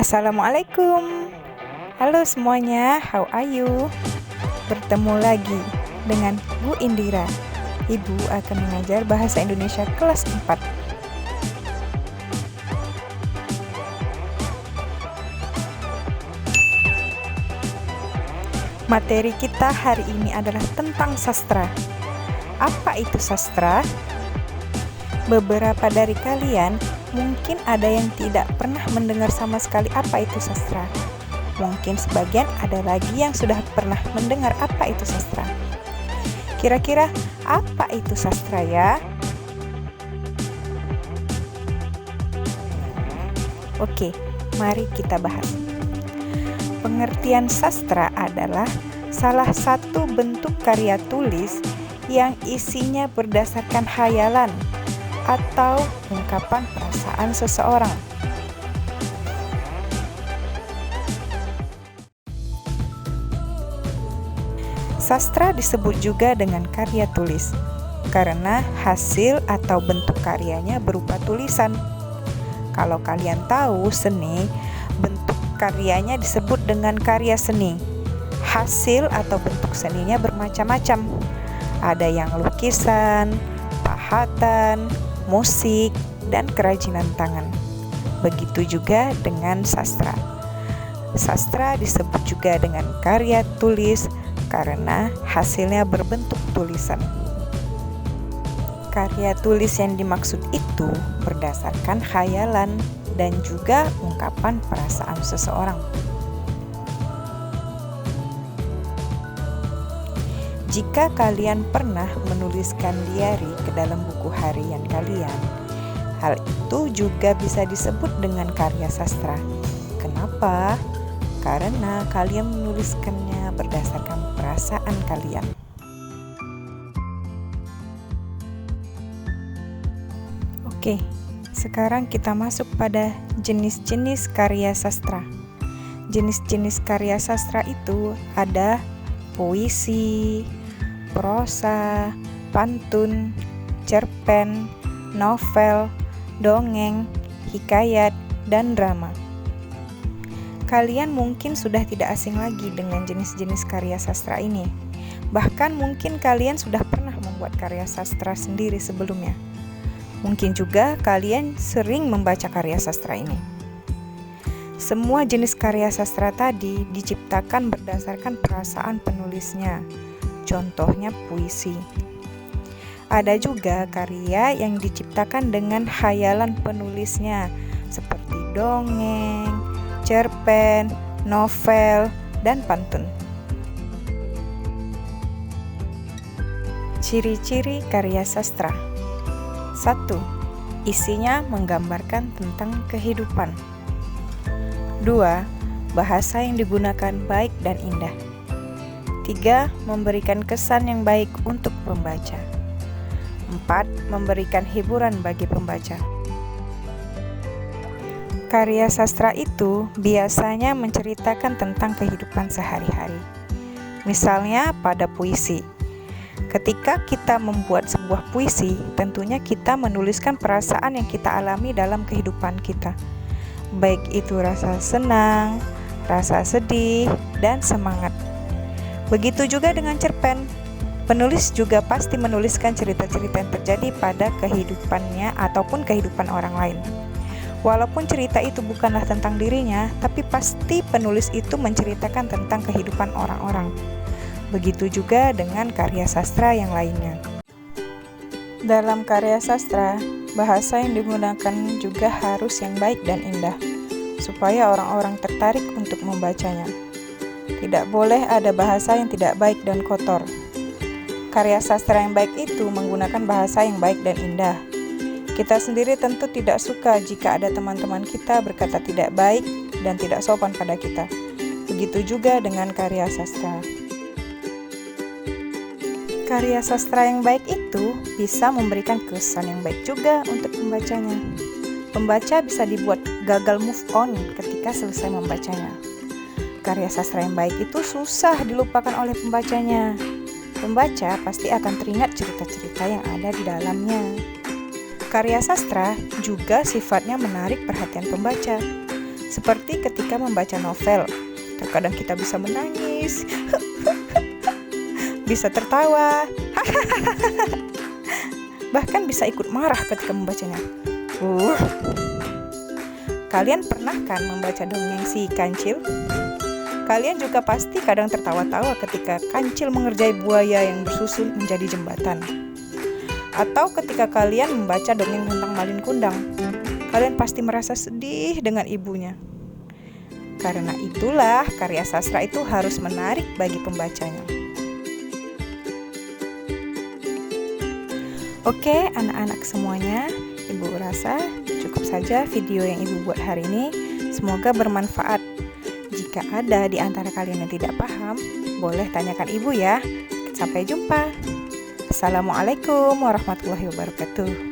Assalamualaikum. Halo semuanya, how are you? Bertemu lagi dengan Bu Indira. Ibu akan mengajar bahasa Indonesia kelas 4. Materi kita hari ini adalah tentang sastra. Apa itu sastra? Beberapa dari kalian mungkin ada yang tidak pernah mendengar sama sekali apa itu sastra. Mungkin sebagian ada lagi yang sudah pernah mendengar apa itu sastra. Kira-kira apa itu sastra ya? Oke, mari kita bahas. Pengertian sastra adalah salah satu bentuk karya tulis yang isinya berdasarkan khayalan atau ungkapan perasaan seseorang. Sastra disebut juga dengan karya tulis karena hasil atau bentuk karyanya berupa tulisan. Kalau kalian tahu seni, bentuk karyanya disebut dengan karya seni. Hasil atau bentuk seninya bermacam-macam. Ada yang lukisan, pahatan, musik, dan kerajinan tangan. Begitu juga dengan sastra. Sastra disebut juga dengan karya tulis karena hasilnya berbentuk tulisan. Karya tulis yang dimaksud itu berdasarkan khayalan dan juga ungkapan perasaan seseorang. Jika kalian pernah menuliskan diari ke dalam buku harian kalian, hal itu juga bisa disebut dengan karya sastra. Kenapa? Karena kalian menuliskannya berdasarkan perasaan kalian. Oke, sekarang kita masuk pada jenis-jenis karya sastra. Jenis-jenis karya sastra itu ada puisi, prosa, pantun, cerpen, novel, dongeng, hikayat, dan drama. Kalian mungkin sudah tidak asing lagi dengan jenis-jenis karya sastra ini. Bahkan mungkin kalian sudah pernah membuat karya sastra sendiri sebelumnya. Mungkin juga kalian sering membaca karya sastra ini. Semua jenis karya sastra tadi diciptakan berdasarkan perasaan penulisnya. Contohnya puisi. Ada juga karya yang diciptakan dengan khayalan penulisnya, seperti dongeng, cerpen, novel, dan pantun. Ciri-ciri karya sastra. 1. Isinya menggambarkan tentang kehidupan. 2. Bahasa yang digunakan baik dan indah. 3. Memberikan kesan yang baik untuk pembaca. 4. Memberikan hiburan bagi pembaca. Karya sastra itu biasanya menceritakan tentang kehidupan sehari-hari. Misalnya pada puisi. Ketika kita membuat sebuah puisi, tentunya kita menuliskan perasaan yang kita alami dalam kehidupan kita. Baik itu rasa senang, rasa sedih, dan semangat. Begitu juga dengan cerpen. Penulis juga pasti menuliskan cerita-cerita yang terjadi pada kehidupannya ataupun kehidupan orang lain. Walaupun cerita itu bukanlah tentang dirinya, tapi pasti penulis itu menceritakan tentang kehidupan orang-orang. Begitu juga dengan karya sastra yang lainnya. Dalam karya sastra, bahasa yang digunakan juga harus yang baik dan indah, supaya orang-orang tertarik untuk membacanya. Tidak boleh ada bahasa yang tidak baik dan kotor. Karya sastra yang baik itu menggunakan bahasa yang baik dan indah. Kita sendiri tentu tidak suka jika ada teman-teman kita berkata tidak baik dan tidak sopan pada kita. Begitu juga dengan karya sastra. Karya sastra yang baik itu bisa memberikan kesan yang baik juga untuk pembacanya. Pembaca bisa dibuat gagal move on ketika selesai membacanya. Karya sastra yang baik itu susah dilupakan oleh pembacanya. Pembaca pasti akan teringat cerita-cerita yang ada di dalamnya. Karya sastra juga sifatnya menarik perhatian pembaca. Seperti ketika membaca novel, terkadang kita bisa menangis, bisa tertawa, bahkan bisa ikut marah ketika membacanya. Kalian pernah kan membaca dongeng si Kancil? Kalian juga pasti kadang tertawa-tawa ketika Kancil mengerjai buaya yang bersusun menjadi jembatan. Atau ketika kalian membaca dongeng tentang Malin Kundang, kalian pasti merasa sedih dengan ibunya. Karena itulah karya sastra itu harus menarik bagi pembacanya. Oke, anak-anak semuanya, Ibu rasa cukup saja video yang Ibu buat hari ini. Semoga bermanfaat. Jika ada di antara kalian yang tidak paham, boleh tanyakan Ibu ya. Sampai jumpa. Assalamualaikum warahmatullahi wabarakatuh.